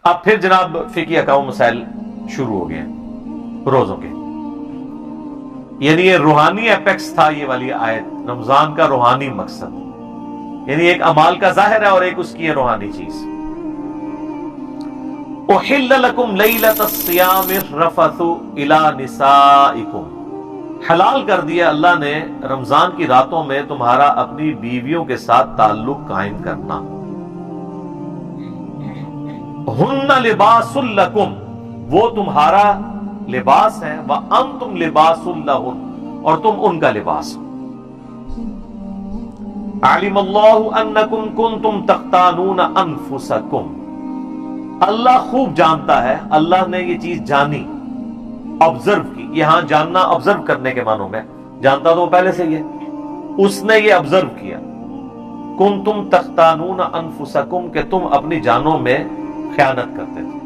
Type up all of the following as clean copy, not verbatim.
اب پھر جناب فقہی احکام مسائل شروع ہو گئے ہیں روزوں کے، یعنی یہ روحانی اپیکس تھا یہ والی آیت، رمضان کا روحانی مقصد، یعنی ایک اعمال کا ظاہر ہے اور ایک اس کی ہے روحانی چیز۔ احل لکم لیلۃ الصیام الرفث الی نسائکم، حلال کر دیا اللہ نے رمضان کی راتوں میں تمہارا اپنی بیویوں کے ساتھ تعلق قائم کرنا۔ ہن لباس لکم، وہ تمہارا لباس ہے، وانتم لباس لہن، اور تم ان کا لباس ہو۔ علم اللہ انکم کنتم تختانون انفسکم، اللہ خوب جانتا ہے، اللہ نے یہ چیز جانی، آبزرو کی، یہاں جاننا آبزرو کرنے کے معنوں میں، جانتا تو وہ پہلے سے ہی ہے، اس نے یہ آبزرو کیا، کنتم تختانون انفسکم، کہ تم اپنی جانوں میں خیانت کرتے تھے،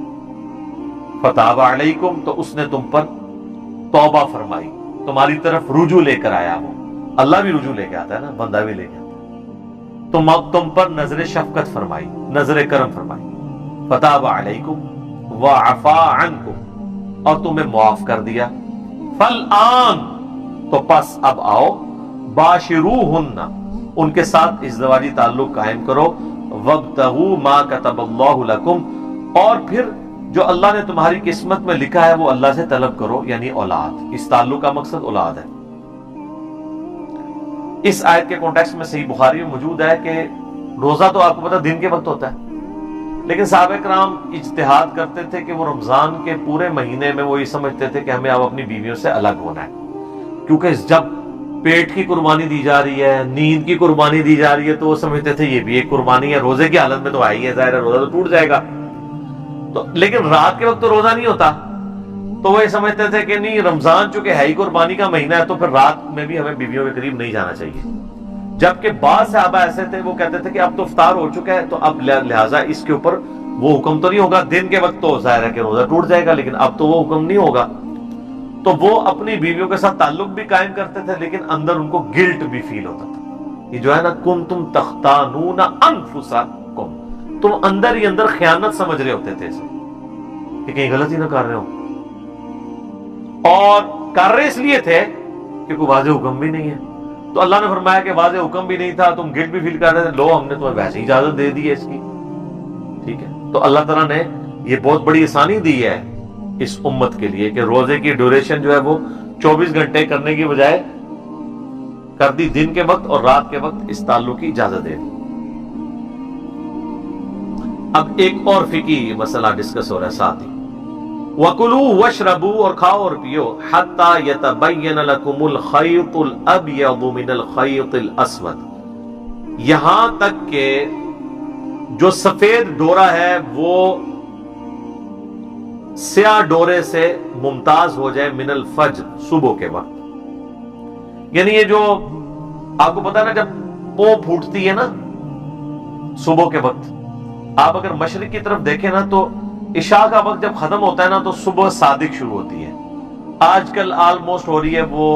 فتاب علیکم، تو اس نے تم پر توبہ فرمائی، تمہاری طرف رجوع لے کر آیا، وہ اللہ بھی رجوع لے کے آتا ہے نا، بندہ بھی لے کے آتا ہے، تم پر نظر شفقت فرمائی، نظر کرم فرمائی، فتاب علیکم وعفا عنکم، اور تمہیں معاف کر دیا، فالآن، تو پس اب آؤ، باشروہن، ان کے ساتھ ازدواجی تعلق قائم کرو، وابتغوا ما کتب اللہ لکم، اور پھر جو اللہ نے تمہاری قسمت میں لکھا ہے وہ اللہ سے طلب کرو، یعنی اولاد، اس تعلق کا مقصد اولاد ہے۔ اس آیت کے کانٹیکسٹ میں صحیح بخاری میں موجود ہے کہ روزہ تو آپ کو پتہ دن کے وقت ہوتا ہے، لیکن صحابہ کرام اجتہاد کرتے تھے کہ وہ رمضان کے پورے مہینے میں وہ یہ سمجھتے تھے کہ ہمیں اب اپنی بیویوں سے الگ ہونا ہے، کیونکہ جب پیٹ کی قربانی دی جا رہی ہے، نیند کی قربانی دی جا رہی ہے، تو وہ سمجھتے تھے یہ بھی ایک قربانی ہے، روزے کی حالت میں تو آئی ہے، ظاہر ہے روزہ تو ٹوٹ جائے گا، تو لیکن رات کے وقت تو روزہ نہیں ہوتا، تو وہ یہ سمجھتے تھے کہ نہیں، رمضان چونکہ ہے ہی قربانی کا مہینہ ہے، تو پھر رات میں بھی ہمیں بیویوں کے قریب نہیں جانا چاہیے، جبکہ بعض صحابہ ایسے تھے وہ کہتے تھے کہ اب تو افطار ہو چکا ہے، تو اب لہٰذا اس کے اوپر وہ حکم تو نہیں ہوگا، دن کے وقت تو ظاہر ہے کہ روزہ ٹوٹ جائے گا، لیکن اب تو وہ حکم نہیں ہوگا، تو وہ اپنی بیویوں کے ساتھ تعلق بھی قائم کرتے تھے، لیکن اندر ان کو گلٹ بھی فیل ہوتا تھا، یہ جو ہے نا کنتم تختانون انفسکم، تم اندر ہی اندر خیانت سمجھ رہے ہوتے تھے اسے، کہ کہیں غلط ہی نہ کر رہے ہو، اور کر رہے اس لیے تھے کہ کوئی واضح حکم بھی نہیں ہے، تو اللہ نے فرمایا کہ واضح حکم بھی نہیں تھا، تم گلٹ بھی فیل کر رہے تھے، لو ہم نے تمہیں ویسے ہی اجازت دے دی ہے اس کی، ٹھیک ہے، تو اللہ تعالیٰ نے یہ بہت بڑی آسانی دی ہے اس امت کے لیے کہ روزے کی ڈیوریشن جو ہے وہ 24 گھنٹے کرنے کی بجائے کر دی دن کے وقت اور رات کے وقت، اس تعلق کی اجازت دے دی۔ اب ایک اور فقہی مسئلہ ڈسکس ہو رہا ہے ساتھ ہی، وَكُلُوا وَاشْرَبُوا، اور کھاؤ اور پیو، حَتَّى يَتَبَيَّنَ لَكُمُ الْخَيْطُ الْأَبْيَضُ مِنَ الْخَيْطِ الْأَسْوَدِ، یہاں تک کہ جو سفید ڈورا ہے وہ سیاہ ڈورے سے ممتاز ہو جائے، من الفجر، صبح کے وقت، یعنی یہ جو آپ کو پتا نا جب پو پھوٹتی ہے نا صبح کے وقت، آپ اگر مشرق کی طرف دیکھیں نا تو عشاء کا وقت جب ختم ہوتا ہے نا تو صبح صادق شروع ہوتی ہے، آج کل آلموسٹ ہو رہی ہے وہ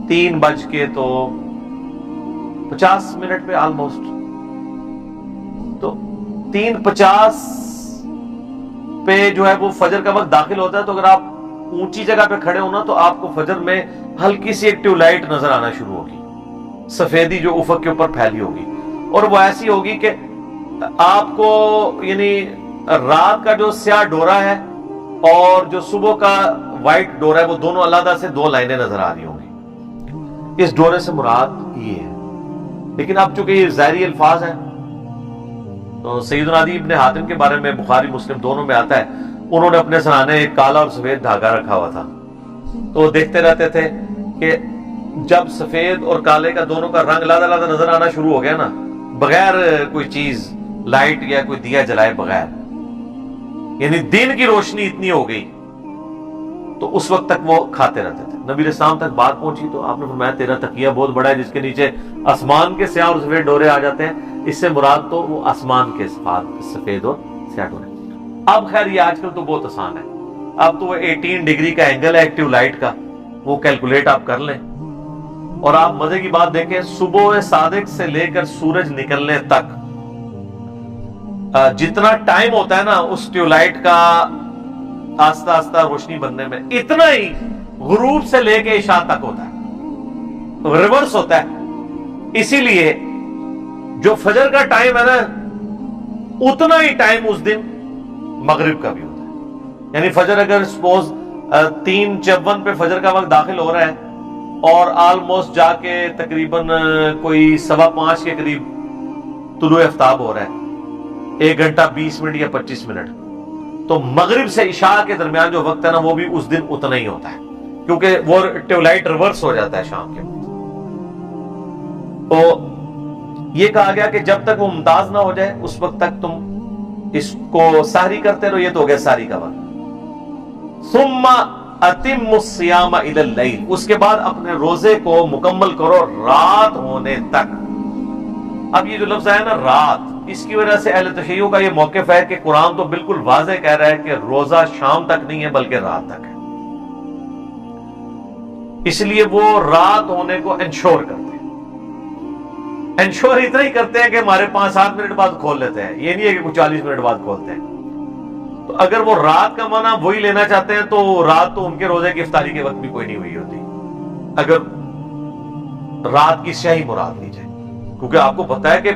3:50 پہ آلموسٹ، تو 3:50 پہ جو ہے وہ فجر کا وقت داخل ہوتا ہے، تو اگر آپ اونچی جگہ پہ کھڑے ہونا تو آپ کو فجر میں ہلکی سی ایک ٹیوب لائٹ نظر آنا شروع ہوگی، سفیدی جو افق کے اوپر پھیلی ہوگی، اور وہ ایسی ہوگی کہ آپ کو یعنی رات کا جو سیاہ ڈورا ہے اور جو صبح کا وائٹ ڈورا ہے وہ دونوں علیحدہ سے 2 لائنیں نظر آ رہی ہوں گی، اس ڈورے سے مراد یہ ہے، لیکن اب چونکہ یہ ظاہری الفاظ ہیں تو سیدنا عدی ابن حاتم کے بارے میں بخاری مسلم دونوں میں آتا ہے، انہوں نے اپنے سرانے ایک کالا اور سفید دھاگا رکھا ہوا تھا، تو وہ دیکھتے رہتے تھے کہ جب سفید اور کالے کا دونوں کا رنگ علیحدہ علیحدہ نظر آنا شروع ہو گیا نا، بغیر کوئی چیز لائٹ یا کوئی دیا جلائے بغیر، یعنی دن کی روشنی اتنی ہو گئی، تو اس وقت تک وہ کھاتے رہتے تھے۔ نبی علیہ السلام تک بات پہنچی تو آپ نے فرمایا تیرا تکیہ بہت بڑا ہے جس کے نیچے آسمان کے سیاہ اور سفید ڈورے آ جاتے ہیں، اس سے مراد تو وہ آسمان کے سفید اور سیاہ ڈورے۔ اب خیر یہ آج کل تو بہت آسان ہے، اب تو وہ 18 ڈگری کا اینگل ہے ایکٹیو لائٹ کا، وہ کیلکولیٹ آپ کر لیں، اور آپ مزے کی بات دیکھیں، صبح صادق سے لے کر سورج نکلنے تک جتنا ٹائم ہوتا ہے نا اس ٹیوبلائٹ کا آہستہ آہستہ روشنی بننے میں، اتنا ہی غروب سے لے کے عشاء تک ہوتا ہے، ریورس ہوتا ہے۔ اسی لیے جو فجر کا ٹائم ہے نا اتنا ہی ٹائم اس دن مغرب کا بھی ہوتا ہے۔ یعنی فجر اگر سپوز 3:54 پہ فجر کا وقت داخل ہو رہا ہے اور آلموسٹ جا کے تقریباً کوئی 5:15 کے قریب طلوع آفتاب ہو رہا ہے، 1 گھنٹہ 20 منٹ یا 25 منٹ، تو مغرب سے عشاء کے درمیان جو وقت ہے نا وہ بھی اس دن اتنا ہی ہوتا ہے، کیونکہ وہ ٹیوبلائٹ ریورس ہو جاتا ہے شام کے وقت۔ تو یہ کہا گیا کہ جب تک وہ ممتاز نہ ہو جائے اس وقت تک تم اس کو سحری کرتے رہو، یہ تو ہو گیا سحری کا وقت۔ ثم اتم الصیام الی اللیل، اس کے بعد اپنے روزے کو مکمل کرو رات ہونے تک۔ اب یہ جو لفظ ہے نا رات، اس کی وجہ سے اہل تشیع کا یہ موقف ہے کہ قرآن تو بالکل واضح کہہ رہا ہے کہ روزہ شام تک نہیں ہے بلکہ رات تک ہے، اس لیے وہ رات ہونے کو انشور کرتے ہیں۔ انشور اتنا ہی کرتے ہیں کہ ہمارے 5-7 منٹ بعد کھول لیتے ہیں، یہ نہیں ہے کہ کچھ 40 منٹ بعد کھولتے ہیں۔ تو اگر وہ رات کا معنی وہی لینا چاہتے ہیں تو رات تو ان کے روزے کی افطاری کے وقت بھی کوئی نہیں ہوئی ہوتی، اگر رات کی سیاہی مراد لی جائے، کیونکہ آپ کو پتا ہے کہ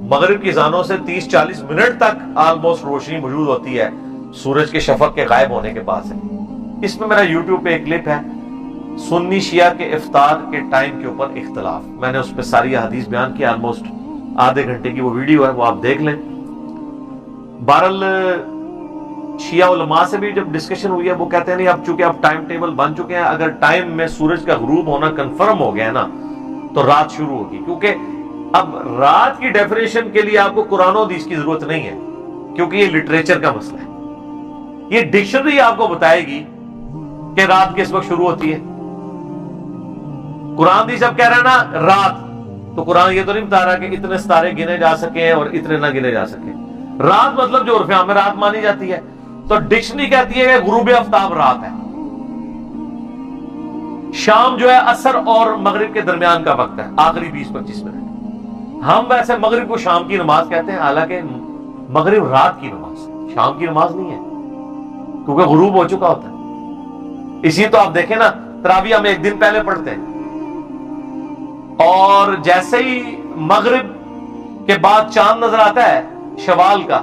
مغرب کی اذانوں سے 30-40 منٹ تک آلموسٹ روشنی موجود ہوتی ہے سورج کے شفق کے غائب ہونے کے بعد سے۔ اس میں میرا یوٹیوب پہ ایک کلپ ہے سنی شیعہ کے افطار کے ٹائم کے اوپر اختلاف، میں نے اس پہ ساری حدیث بیان کی، آلموسٹ آدھے گھنٹے کی وہ ویڈیو ہے، وہ آپ دیکھ لیں۔ بہرحال شیعہ علماء سے بھی جب ڈسکشن ہوئی ہے وہ کہتے ہیں نہیں، اب چونکہ اب ٹائم ٹیبل بن چکے ہیں، اگر ٹائم میں سورج کا غروب ہونا کنفرم ہو گیا نا تو رات شروع ہوگی، کیونکہ اب رات کی ڈیفینیشن کے لیے آپ کو قرآن و حدیث کی ضرورت نہیں ہے، کیونکہ یہ لٹریچر کا مسئلہ ہے۔ یہ ڈکشنری آپ کو بتائے گی کہ رات کس وقت شروع ہوتی ہے۔ قرآن حدیث اب کہہ رہا ہے نا رات، تو قرآن یہ تو نہیں بتا رہا کہ اتنے ستارے گنے جا سکیں اور اتنے نہ گنے جا سکیں۔ رات مطلب جو عرف عام میں رات مانی جاتی ہے، تو ڈکشنری کہتی ہے کہ غروب آفتاب رات ہے، شام جو ہے عصر اور مغرب کے درمیان کا وقت ہے، آخری 20-25 منٹ۔ ہم ویسے مغرب کو شام کی نماز کہتے ہیں، حالانکہ مغرب رات کی نماز ہے، شام کی نماز نہیں ہے، کیونکہ غروب ہو چکا ہوتا ہے۔ اسی تو آپ دیکھیں نا تراویح ہم ایک دن پہلے پڑھتے ہیں، اور جیسے ہی مغرب کے بعد چاند نظر آتا ہے شوال کا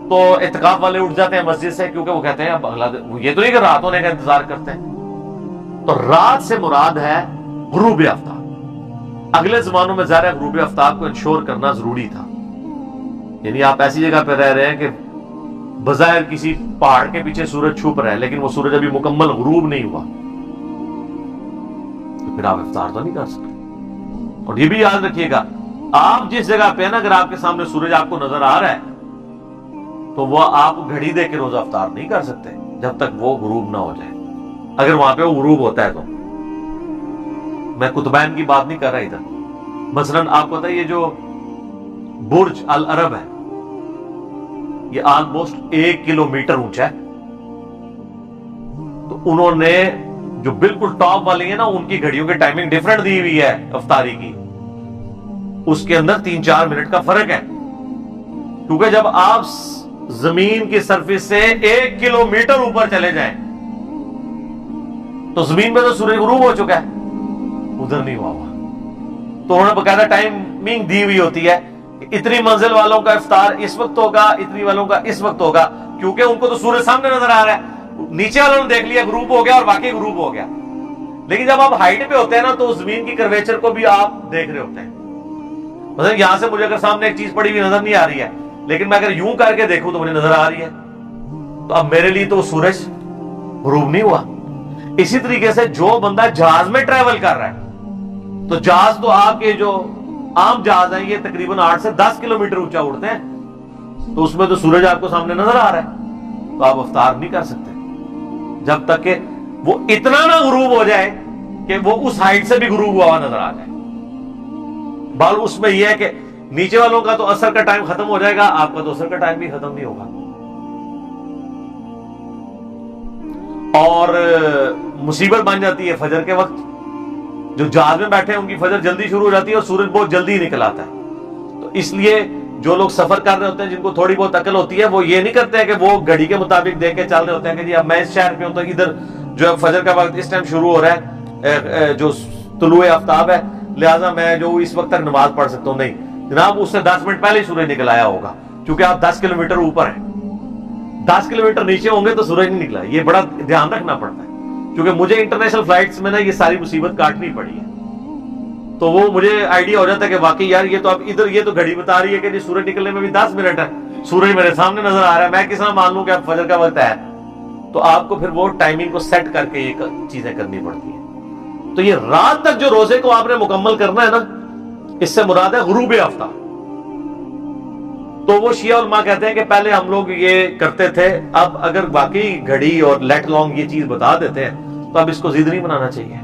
تو اعتکاف والے اٹھ جاتے ہیں مسجد سے، کیونکہ وہ کہتے ہیں اب اگلا یہ تو نہیں کہ رات ہونے کا انتظار کرتے ہیں۔ تو رات سے مراد ہے غروب آفتاب۔ اگلے زمانوں میں ظاہر ہے غروب آفتاب کو انشور کرنا ضروری تھا، یعنی آپ ایسی جگہ پہ رہ رہے ہیں کہ بظاہر کسی پہاڑ کے پیچھے سورج چھپ رہا ہے لیکن وہ سورج ابھی مکمل غروب نہیں ہوا، تو پھر آپ افطار تو نہیں کر سکتے۔ اور یہ بھی یاد رکھیے گا، آپ جس جگہ پہ نا اگر آپ کے سامنے سورج آپ کو نظر آ رہا ہے تو وہ آپ گھڑی دے کے روزہ افطار نہیں کر سکتے جب تک وہ غروب نہ ہو جائے۔ اگر وہاں پہ وہ غروب ہوتا ہے تو، میں قطبین کی بات نہیں کر رہا ادھر، مثلا آپ کو پتا ہے یہ جو برج العرب ہے یہ آلموسٹ 1 کلومیٹر اونچا ہے، تو انہوں نے جو بالکل ٹاپ والے ہیں نا ان کی گھڑیوں کی ٹائمنگ ڈیفرنٹ دی ہوئی ہے افطاری کی، اس کے اندر 3-4 منٹ کا فرق ہے، کیونکہ جب آپ زمین کی سرفیس سے 1 کلومیٹر اوپر چلے جائیں تو زمین میں تو سورج غروب ہو چکا ہے، ادھر نہیں ہوا۔ تو انہوں نے باقاعدہ ٹائمنگ دی ہوئی ہوتی ہے کہ اتنی منزل والوں کا افطار اس وقت ہوگا، اتنی والوں کا اس وقت ہوگا، کیونکہ ان کو تو سورج سامنے نظر آ رہا ہے، نیچے والوں نے دیکھ لیا غروب ہو گیا اور واقعی غروب ہو گیا، لیکن جب آپ ہائٹ پہ ہوتے ہیں نا تو زمین کی کرویچر کو بھی آپ دیکھ رہے ہوتے ہیں۔ مثلا یہاں سے مجھے اگر سامنے ایک چیز پڑی ہوئی نظر نہیں آ رہی ہے لیکن میں اگر یوں کر کے دیکھوں تو مجھے نظر آ رہی ہے، تو اب میرے لیے تو سورج غروب نہیں ہوا۔ اسی طریقے سے جو بندہ جہاز میں ٹریول کر رہا ہے تو جہاز تو آپ کے جو عام جہاز ہیں یہ تقریباً 8 سے 10 کلومیٹر اونچا اڑتے ہیں، تو اس میں تو سورج آپ کو سامنے نظر آ رہا ہے، تو آپ افطار نہیں کر سکتے جب تک کہ وہ اتنا نہ غروب ہو جائے کہ وہ اس ہائٹ سے بھی غروب ہوا نظر آ جائے۔ بال اس میں یہ ہے کہ نیچے والوں کا تو عصر کا ٹائم ختم ہو جائے گا، آپ کا تو عصر کا ٹائم بھی ختم نہیں ہوگا۔ اور مصیبت بن جاتی ہے فجر کے وقت، جو جہاز میں بیٹھے ہیں ان کی فجر جلدی شروع ہو جاتی ہے اور سورج بہت جلدی نکل آتا ہے، تو اس لیے جو لوگ سفر کر رہے ہوتے ہیں، جن کو تھوڑی بہت عقل ہوتی ہے، وہ یہ نہیں کرتے ہیں کہ وہ گھڑی کے مطابق دیکھ کے چل رہے ہوتے ہیں کہ جی اب میں اس شہر پہ ہوں تو ادھر جو ہے فجر کا وقت اس ٹائم شروع ہو رہا ہے، جو طلوع آفتاب ہے، لہٰذا میں جو اس وقت تک نماز پڑھ سکتا ہوں. نہیں جناب، اس سے 10 منٹ پہلے ہی سورج نکل آیا ہوگا، کیونکہ آپ 10 کلومیٹر اوپر ہیں. 10 کلومیٹر نیچے ہوں گے تو سورج نہیں نکلا. یہ بڑا دھیان رکھنا پڑتا ہے، کیونکہ مجھے انٹرنیشنل فلائٹس میں نا یہ ساری مصیبت کاٹنی پڑی ہے. تو وہ مجھے آئیڈیا ہو جاتا ہے کہ واقعی یار یہ تو اب ادھر یہ تو گھڑی بتا رہی ہے کہ جی سورج نکلنے میں بھی 10 منٹ ہے، سورج میرے سامنے نظر آ رہا ہے، میں کس طرح مان لوں کہ اب فجر کا وقت ہے؟ تو آپ کو پھر وہ ٹائمنگ کو سیٹ کر کے یہ چیزیں کرنی پڑتی ہیں. تو یہ رات تک جو روزے کو آپ نے مکمل کرنا ہے نا، اس سے مراد ہے غروب آفتاب. تو وہ شیعہ علماء کہتے ہیں کہ پہلے ہم لوگ یہ کرتے تھے، اب اگر واقعی گھڑی اور لیٹ لانگ یہ چیز بتا دیتے ہیں تو اب اس کو ضد نہیں بنانا چاہیے.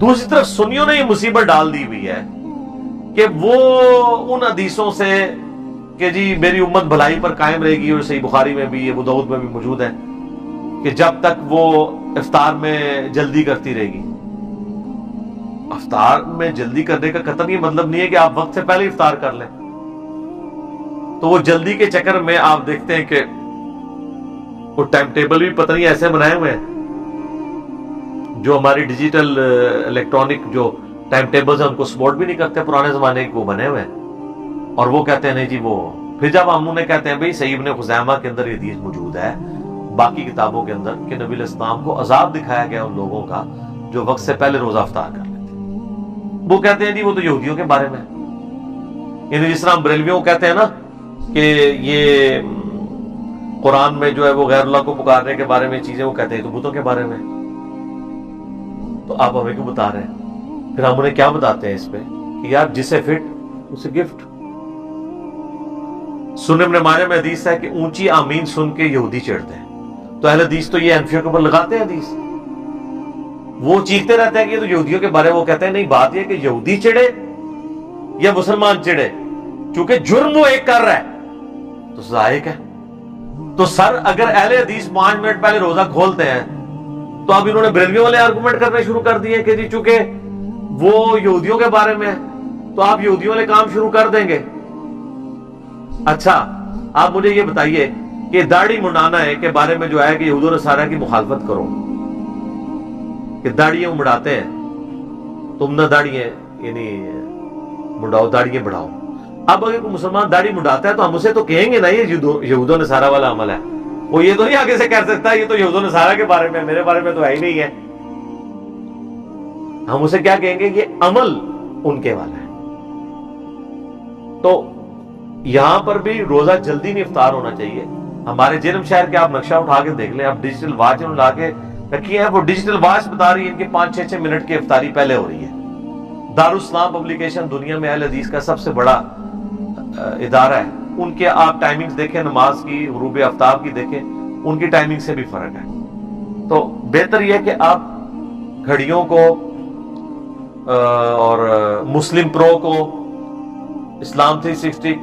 دوسری طرف سنیوں نے یہ مصیبت ڈال دی ہوئی ہے کہ وہ ان حدیثوں سے کہ جی میری امت بھلائی پر قائم رہے گی، اور صحیح بخاری میں بھی، ابو داؤد میں بھی موجود ہے کہ جب تک وہ افطار میں جلدی کرتی رہے گی. افطار میں جلدی کرنے کا قطعاً یہ مطلب نہیں ہے کہ آپ وقت سے پہلے افطار کر لیں. تو وہ جلدی کے چکر میں آپ دیکھتے ہیں کہ وہ ٹائم ٹیبل بھی پتہ نہیں ایسے بنائے ہوئے ہیں، جو ہماری ڈیجیٹل الیکٹرانک جو ٹائم ٹیبلز ہیں ان کو سپورٹ بھی نہیں کرتے، پرانے زمانے کے وہ بنے ہوئے ہیں. اور وہ کہتے ہیں نہیں جی وہ، پھر جب ہم انہیں کہتے ہیں بھئی صحیح ابن خزیمہ کے اندر یہ حدیث موجود ہے، باقی کتابوں کے اندر، کہ نبی علیہ السلام کو عذاب دکھایا گیا ان لوگوں کا جو وقت سے پہلے روزہ افطار کر لیتے. وہ کہتے ہیں جی وہ تو یہودیوں کے بارے میں، یعنی جس طرح ہم بریلویوں کو کہتے ہیں نا کہ یہ قرآن میں جو ہے وہ غیر اللہ کو پکارنے کے بارے میں چیزیں وہ کہتے ہیں تو بتوں کے بارے میں. تو آپ ہمیں کیوں بتا رہے ہیں؟ پھر ہم انہیں کیا بتاتے ہیں اس پہ کہ یار جسے فٹ اسے گفٹ. سنن ابن ماجہ میں حدیث ہے کہ اونچی آمین سن کے یہودی چڑھتے ہیں. تو اہل حدیث تو یہ انفیوں کے اوپر لگاتے ہیں حدیث، وہ چیختے رہتے ہیں کہ یہ تو یہودیوں کے بارے. وہ کہتے ہیں نہیں، بات یہ کہ یہودی چڑھے یا مسلمان چڑھے، چونکہ جرم وہ ایک کر رہا ہے تو سزا ایک ہے. تو سر اگر اہل حدیث 5 منٹ پہلے روزہ کھولتے ہیں تو اب انہوں نے بریلویوں والے آرگومنٹ کرنے شروع کر دیے کہ جی چونکہ وہ یہودیوں کے بارے میں تو آپ یہودیوں والے کام شروع کر دیں گے. اچھا آپ مجھے یہ بتائیے کہ داڑھی منڈانا ہے کے بارے میں جو ہے کہ یہود و نصارہ کی مخالفت کرو کہ داڑھیاں مڑاتے ہیں، تم نہ داڑھیاں یعنی مڑاؤ، داڑھیاں بڑھاؤ. اب اگر کوئی مسلمان داڑھی مڑاتا ہے تو ہم اسے تو کہیں گے نا یہ یہود و نصارہ والا عمل ہے. وہ یہ تو نہیں آگے سے کہہ سکتا یہ تو یہود و نصارہ کے بارے میں، میرے بارے میں تو ہے ہی نہیں ہے. ہم اسے کیا کہیں گے؟ یہ عمل ان کے والا ہے. تو یہاں پر بھی روزہ جلدی نہیں افطار ہونا چاہیے. ہمارے جرم شہر کے آپ نقشہ اٹھا کے دیکھ لیں، آپ ڈیجیٹل واچ لا کے رکھی ہے، وہ ڈیجیٹل واچ بتا رہی ہے ان کے 5-6 منٹ کی افطاری پہلے ہو رہی ہے. دارالاسلام پبلیکیشن دنیا میں اہل حدیث کا سب سے بڑا ادارہ ہے، ان کے آپ ٹائمنگز دیکھیں، نماز کی، غروب آفتاب کی دیکھیں، ان کی ٹائمنگ سے بھی فرق ہے. تو بہتر یہ ہے کہ آپ گھڑیوں کو اور مسلم پرو کو، اسلام 360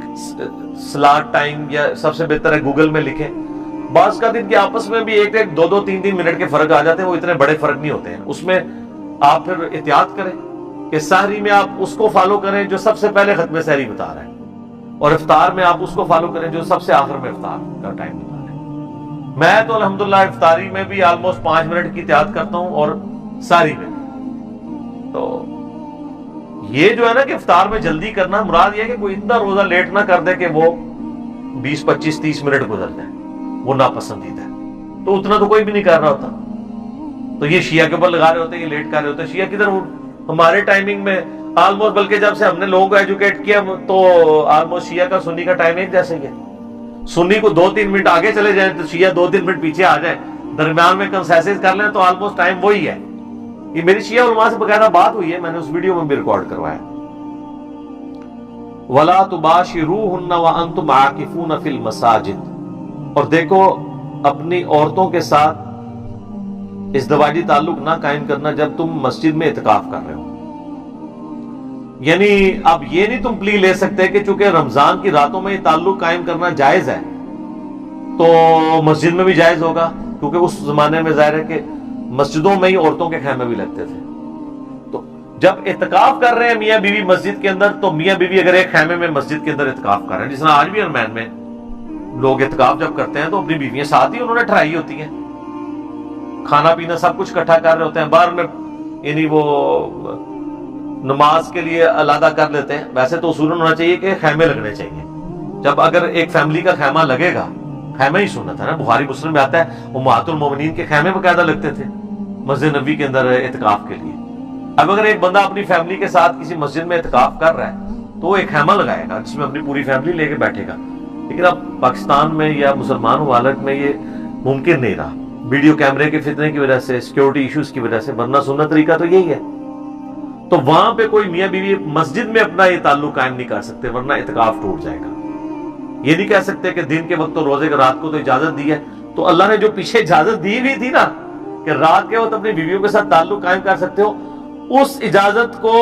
سلاٹ ٹائم، یا سب سے بہتر ہے گوگل میں لکھیں. بعض کا دن کے آپس میں بھی 1-2-3 منٹ کے فرق آ جاتے ہیں، وہ اتنے بڑے فرق نہیں ہوتے ہیں. اس میں آپ پھر احتیاط کریں کہ سحری میں آپ اس کو فالو کریں جو سب سے پہلے ختم سحری بتا رہا ہے، اور افطار میں آپ اس کو فالو کریں جو سب سے آخر میں افطار کا ٹائم بتا رہا ہے. میں تو الحمدللہ افطاری میں بھی آلموسٹ 5 منٹ کی احتیاط کرتا ہوں، اور سحری میں. تو یہ جو ہے نا کہ افطار میں جلدی کرنا، مراد یہ ہے کہ کوئی اتنا روزہ لیٹ نہ کر دے کہ وہ 20-25-30 منٹ گزر جائیں، وہ ناپسندیدہ ہے. تو اتنا تو کوئی بھی نہیں کر رہا ہوتا. تو یہ شیعہ کے اوپر لگا رہے ہوتے ہیں، یہ لیٹ کر رہے ہوتے ہیں. شیعہ کدھر؟ ہمارے ٹائمنگ میں آلموسٹ، بلکہ جب سے ہم نے لوگوں کو ایجوکیٹ کیا تو آلموسٹ شیعہ کا سنی کا ٹائم ایک جیسے ہی ہے. سنی کو 2-3 منٹ آگے چلے جائیں تو شیعہ 2-3 منٹ پیچھے آ جائیں، درمیان میں کنسیسز کر لیں تو آلموسٹ ٹائم وہی ہے. یہ میری شیعہ علماء سے باقاعدہ بات ہوئی ہے، میں نے اس ویڈیو میں بھی ریکارڈ کروایا. وَلَا تُبَاشِرُوهُنَّ وَأَنْتُمْ عَاكِفُونَ فِي الْمَسَاجِدِ، اور دیکھو اپنی عورتوں کے ساتھ ازدواجی تعلق نہ قائم کرنا جب تم مسجد میں اعتکاف کر رہے ہو. یعنی اب یہ نہیں تم پلی لے سکتے کہ چونکہ رمضان کی راتوں میں یہ تعلق قائم کرنا جائز ہے تو مسجد میں بھی جائز ہوگا، کیونکہ اس زمانے میں ظاہر ہے کہ مسجدوں میں ہی عورتوں کے خیمے بھی لگتے تھے. تو جب اعتکاف کر رہے ہیں میاں بیوی مسجد کے اندر، تو میاں بیوی اگر ایک خیمے میں مسجد کے اندر اعتکاف کر رہے ہیں، جس طرح آج بھی ارمین میں لوگ اعتکاف جب کرتے ہیں تو اپنی بیویاں ساتھ ہی انہوں نے ٹھہرائی ہوتی ہیں، کھانا پینا سب کچھ اکٹھا کر رہے ہوتے ہیں، باہر میں یعنی وہ نماز کے لیے علیحدہ کر لیتے ہیں۔ ویسے تو اصول ہونا چاہیے کہ خیمے لگنے چاہیے، جب اگر ایک فیملی کا خیمہ لگے گا، خیمہ ہی سنت ہے نا، بخاری مسلم میں آتا ہے امہات المومنین کے خیمے باقاعدہ لگتے تھے مسجد نبوی کے اندر اعتکاف کے لیے۔ اب اگر ایک بندہ اپنی فیملی کے ساتھ کسی مسجد میں اعتکاف کر رہا ہے تو وہ ایک خیمہ لگائے گا جس میں اپنی پوری فیملی لے کے بیٹھے گا، لیکن اب پاکستان میں یا مسلمان ممالک میں یہ ممکن نہیں رہا، ویڈیو کیمرے کے فتنے کی وجہ سے، سیکیورٹی ایشوز کی وجہ سے، ورنہ سنت طریقہ تو یہی ہے۔ تو وہاں پہ کوئی میاں بیوی مسجد میں اپنا یہ تعلق قائم نہیں کر سکتے، ورنہ اعتکاف ٹوٹ جائے گا۔ یہ نہیں کہہ سکتے کہ دن کے وقت تو روزے کے، رات کو تو اجازت دی ہے، تو اللہ نے جو پیچھے اجازت دی ہوئی تھی نا کہ رات کے وقت اپنی بیویوں کے ساتھ تعلق قائم کر سکتے ہو، اس اجازت کو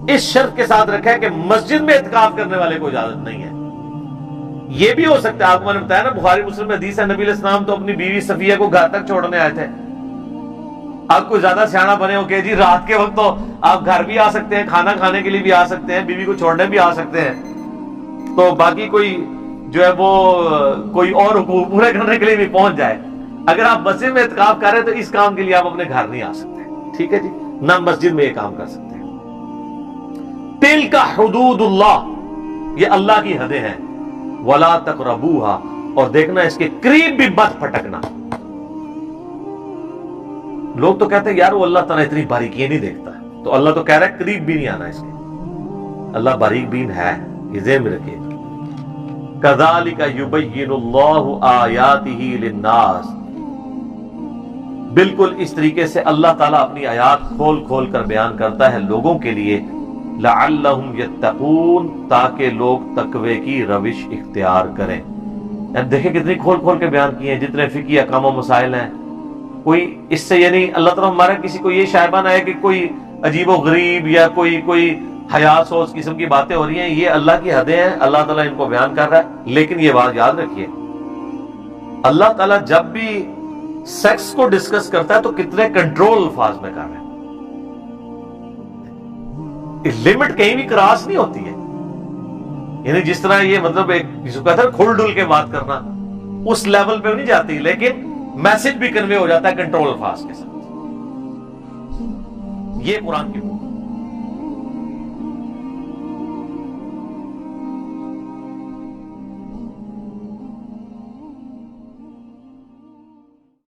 اس شرط کے ساتھ رکھا ہے کہ مسجد میں اعتکاف کرنے والے کو اجازت نہیں ہے۔ یہ بھی ہو سکتا ہے، آپ کو میں نے بتایا نا بخاری مسلم میں حدیث ہے، نبی علیہ السلام تو اپنی بیوی صفیہ کو گھر تک چھوڑنے آئے تھے۔ آپ کو زیادہ سیاںا بنے ہو کہ جی رات کے وقت تو آپ گھر بھی آ سکتے ہیں، کھانا کھانے کے لیے بھی آ سکتے ہیں، بیوی کو چھوڑنے بھی آ سکتے ہیں، تو باقی کوئی جو ہے وہ کوئی اور حقوق پورے کرنے کے لیے بھی پہنچ جائے، اگر آپ مسجد میں اعتکاف کر رہے ہیں تو اس کام کے لیے آپ اپنے گھر نہیں آ سکتے، ٹھیک ہے جی، نہ مسجد میں یہ کام کر سکتے ہیں۔ تلک حدود اللہ، یہ اللہ کی حدیں ہیں، ولا تقربوها، اور دیکھنا اس کے قریب بھی مت پھٹکنا۔ لوگ تو کہتے ہیں یار وہ اللہ تعالیٰ اتنی باریکیاں نہیں دیکھتا ہے، تو اللہ تو کہہ رہا ہے قریب بھی نہیں آنا اس کے، اللہ باریک بین ہے، یہ ذہن میں رکھیے۔ کذالک یبین اللہ آیاتہ للناس، بالکل اس طریقے سے اللہ تعالیٰ اپنی آیات کھول کھول کر بیان کرتا ہے لوگوں کے لیے، لعلہم یتقون، تاکہ لوگ تقوی کی روش اختیار کریں۔ دیکھیں کتنی کھول کھول کے بیان کیے ہیں، جتنے فقہی احکام و مسائل ہیں، کوئی اس سے یعنی اللہ تعالیٰ ہمارا کسی کو یہ شائبہ نہ ہے کہ کوئی عجیب و غریب یا کوئی حیا سوز قسم کی باتیں ہو رہی ہیں، یہ اللہ کی حدیں ہیں، اللہ تعالیٰ ان کو بیان کر رہا ہے۔ لیکن یہ بات یاد رکھیے، اللہ تعالیٰ جب بھی سیکس کو ڈسکس کرتا ہے تو کتنے کنٹرول الفاظ میں کر رہا ہے، لمٹ کہیں بھی کراس نہیں ہوتی ہے، یعنی جس طرح یہ مطلب ایک جس کو کہتا ہے کھل ڈل کے بات کرنا، اس لیول پہ نہیں جاتی، لیکن میسج بھی کنوے ہو جاتا ہے کنٹرول الفاظ کے ساتھ۔ یہ قرآن کی